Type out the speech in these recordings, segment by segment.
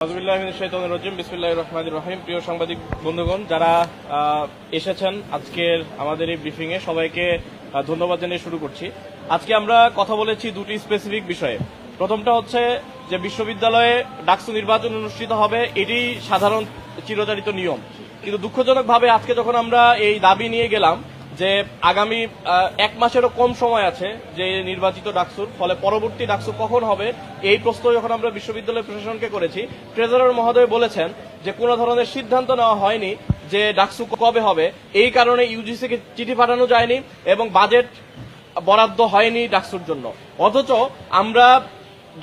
বিসমিল্লাহির রহমানির রহিম। প্রিয় সাংবাদিক বন্ধুগণ, যারা এসেছেন আজকের আমাদের এই ব্রিফিং এ, সবাইকে ধন্যবাদ জানিয়ে শুরু করছি। আজকে আমরা কথা বলেছি দুটি স্পেসিফিক বিষয়ে। প্রথমটা হচ্ছে যে বিশ্ববিদ্যালয়ে ডাকসু নির্বাচন অনুষ্ঠিত হবে, এটি সাধারণ চিরচারিত নিয়ম, কিন্তু দুঃখজনকভাবে আজকে যখন আমরা এই দাবি নিয়ে গেলাম যে আগামী 1 মাসেরও কম সময় আছে যে নির্বাচিত ডাকসুর, ফলে পরবর্তী ডাকসু কখন হবে এই প্রশ্ন যখন আমরা বিশ্ববিদ্যালয় প্রশাসনকে করেছি, ট্রেজারার মহোদয় বলেছেন যে কোনো ধরনের সিদ্ধান্ত নেওয়া হয়নি যে ডাকসু কবে হবে। এই কারণে ইউজিসিকে চিঠি পাঠানো যায়নি এবং বাজেট বরাদ্দ হয়নি ডাকসুর জন্য। অথচ আমরা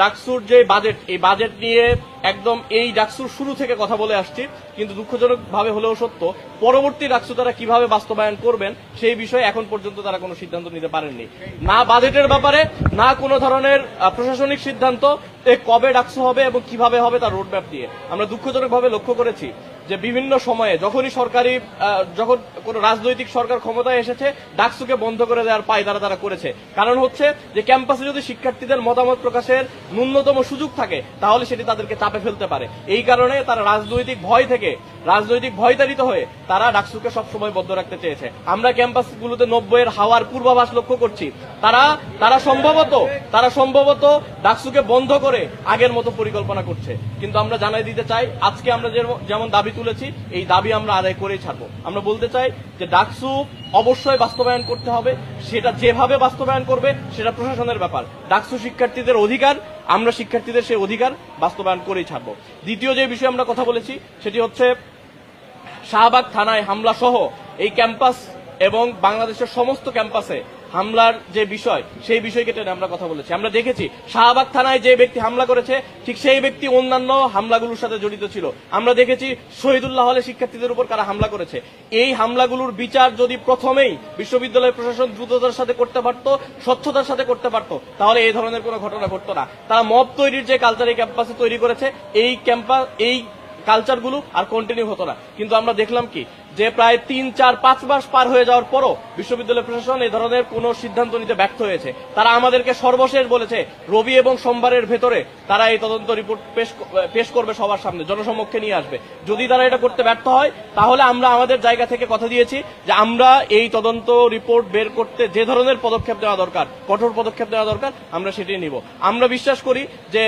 ডাকসুর যে বাজেট, এই বাজেট নিয়ে একদম এই ডাকসুর শুরু থেকে কথা বলে আসছি, কিন্তু দুঃখজনক ভাবে হলেও সত্য, পরবর্তী ডাকসু তারা কিভাবে বাস্তবায়ন করবেন সেই বিষয়ে এখন পর্যন্ত তারা কোনো সিদ্ধান্ত নিতে পারেননি। না বাজেটের ব্যাপারে, না কোনো ধরনের প্রশাসনিক সিদ্ধান্ত কবে ডাকসু হবে এবং কিভাবে হবে তার রোডম্যাপ দিয়ে। আমরা দুঃখজনকভাবে লক্ষ্য করেছি যে বিভিন্ন সময়ে যখনই যখন কোনো রাজনৈতিক সরকার ক্ষমতায় এসেছে, ডাকসুকে বন্ধ করে দেওয়ার পায় তারা করেছে। কারণ হচ্ছে যে ক্যাম্পাসে যদি শিক্ষার্থীদের মতামত প্রকাশের ন্যূনতম সুযোগ থাকে তাহলে সেটি তাদেরকে চাপে ফেলতে পারে। এই কারণে তারা রাজনৈতিক ভয়তাড়িত হয়ে তারা ডাকসুকে সবসময় বদ্ধ রাখতে চেয়েছে। আমরা ক্যাম্পাসগুলোতে 90-এর হাওয়ার পূর্বাভাস লক্ষ্য করছি। তারা সম্ভবত ডাকসুকে বন্ধ করে আগের মতো পরিকল্পনা করছে। কিন্তু আমরা জানাই দিতে চাই, আজকে আমরা যেমন দাবি তুলেছি, এই দাবি আমরা আদায় করেই ছাড়বো। আমরা বলতে চাই যে ডাকসু অবশ্যই বাস্তবায়ন করতে হবে, সেটা যেভাবে বাস্তবায়ন করবে সেটা প্রশাসনের ব্যাপার। ডাকসু শিক্ষার্থীদের অধিকার, আমরা শিক্ষার্থীদের সেই অধিকার বাস্তবায়ন করেই ছাড়বো। দ্বিতীয় যে বিষয়ে আমরা কথা বলেছি সেটি হচ্ছে শাহবাগ থানায় হামলা সহ এই ক্যাম্পাস এবং বাংলাদেশের সমস্ত ক্যাম্পাসে হামলার যে বিষয়, সেই বিষয়কে টেনে আমরা কথা বলেছি। আমরা দেখেছি শাহবাগ থানায় যে ব্যক্তি হামলা করেছে ঠিক সেই ব্যক্তি অন্যান্য হামলাগুলোর সাথে জড়িত ছিল। আমরা দেখেছি শহীদুল্লাহ হলে শিক্ষার্থীদের উপর কারা হামলা করেছে। এই হামলাগুলোর বিচার যদি প্রথমেই বিশ্ববিদ্যালয় প্রশাসন দ্রুততার সাথে করতে পারত, স্বচ্ছতার সাথে করতে পারত, তাহলে এই ধরনের কোনো ঘটনা ঘটতো না। তারা মব তৈরির যে কালচার এই ক্যাম্পাসে তৈরি করেছে, এই কালচারগুলো আর কন্টিনিউ হতো না। কিন্তু আমরা দেখলাম কি যে প্রায় 3, 4, 5 মাস পার হয়ে যাওয়ার পরও বিশ্ববিদ্যালয় প্রশাসন এই ধরনের কোনো সিদ্ধান্ত নিতে ব্যর্থ হয়েছে। তারা আমাদেরকে সর্বশেষ বলেছে রবি এবং সোমবারের ভেতরে তারা এই তদন্ত রিপোর্ট পেশ করবে, সবার সামনে জনসমক্ষে নিয়ে আসবে। যদি তারা এটা করতে ব্যর্থ হয় তাহলে আমরা আমাদের জায়গা থেকে কথা দিয়েছি যে আমরা এই তদন্ত রিপোর্ট বের করতে যে ধরনের পদক্ষেপ নেওয়া দরকার, কঠোর পদক্ষেপ নেওয়া দরকার, আমরা সেটি নিব। আমরা বিশ্বাস করি যে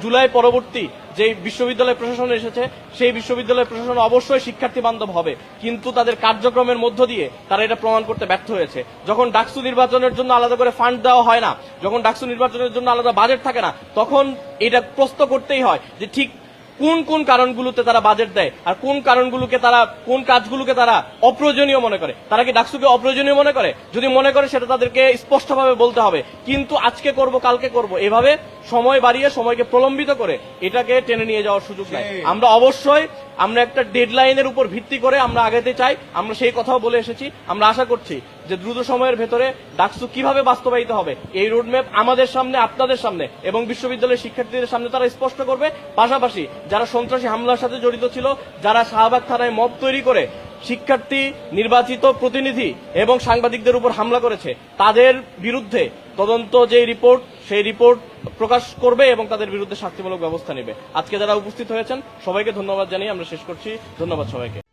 জুলাই পরবর্তী যে বিশ্ববিদ্যালয় প্রশাসন এসেছে সেই বিশ্ববিদ্যালয় প্রশাসন অবশ্যই শিক্ষার্থী বান্ধব হবে, কিন্তু তাদের কার্যক্রমের মধ্য দিয়ে তারা এটা প্রমাণ করতে ব্যর্থ হয়েছে। যখন ডাকসু নির্বাচনের জন্য আলাদা করে ফান্ড দেওয়া হয় না, যখন ডাকসু নির্বাচনের জন্য আলাদা বাজেট থাকে না, তখন এটা প্রশ্ন করতেই হয় যে ঠিক কোন কারণগুলোতে তারা বাজেট দেয় আর কোন কাজগুলোকে তারা অপ্রয়োজনীয় মনে করে। তারা কি ডাকসুকে অপ্রয়োজনীয় মনে করে? যদি মনে করে সেটা তাদেরকে স্পষ্টভাবে বলতে হবে। কিন্তু আজকে করব, কালকে করব, এভাবে সময় বাড়িয়ে, সময়কে প্রলম্বিত করে এটাকে টেনে নিয়ে যাওয়ার সুযোগ নাই। আমরা একটা ডেডলাইনের উপর ভিত্তি করে আমরা আগাতে চাই। আমরা সেই কথাও বলে এসেছি। আমরা আশা করছি যে দ্রুত সময়ের ভেতরে ডাকসু কিভাবে বাস্তবায়িত হবে এই রোডম্যাপ আমাদের সামনে, আপনাদের সামনে এবং বিশ্ববিদ্যালয়ের শিক্ষার্থীদের সামনে তারা স্পষ্ট করবে। পাশাপাশি যারা সন্ত্রাসী হামলার সাথে জড়িত ছিল, যারা শাহবাগ থানায় মব তৈরি করে শিক্ষার্থী, নির্বাচিত প্রতিনিধি এবং সাংবাদিকদের উপর হামলা করেছে, তাদের বিরুদ্ধে তদন্ত যে রিপোর্ট, সেই রিপোর্ট প্রকাশ করবে এবং তাদের বিরুদ্ধে শাস্তিমূলক ব্যবস্থা নেবে। আজকে যারা উপস্থিত হয়েছেন সবাইকে ধন্যবাদ জানিয়ে আমরা শেষ করছি। ধন্যবাদ সবাইকে।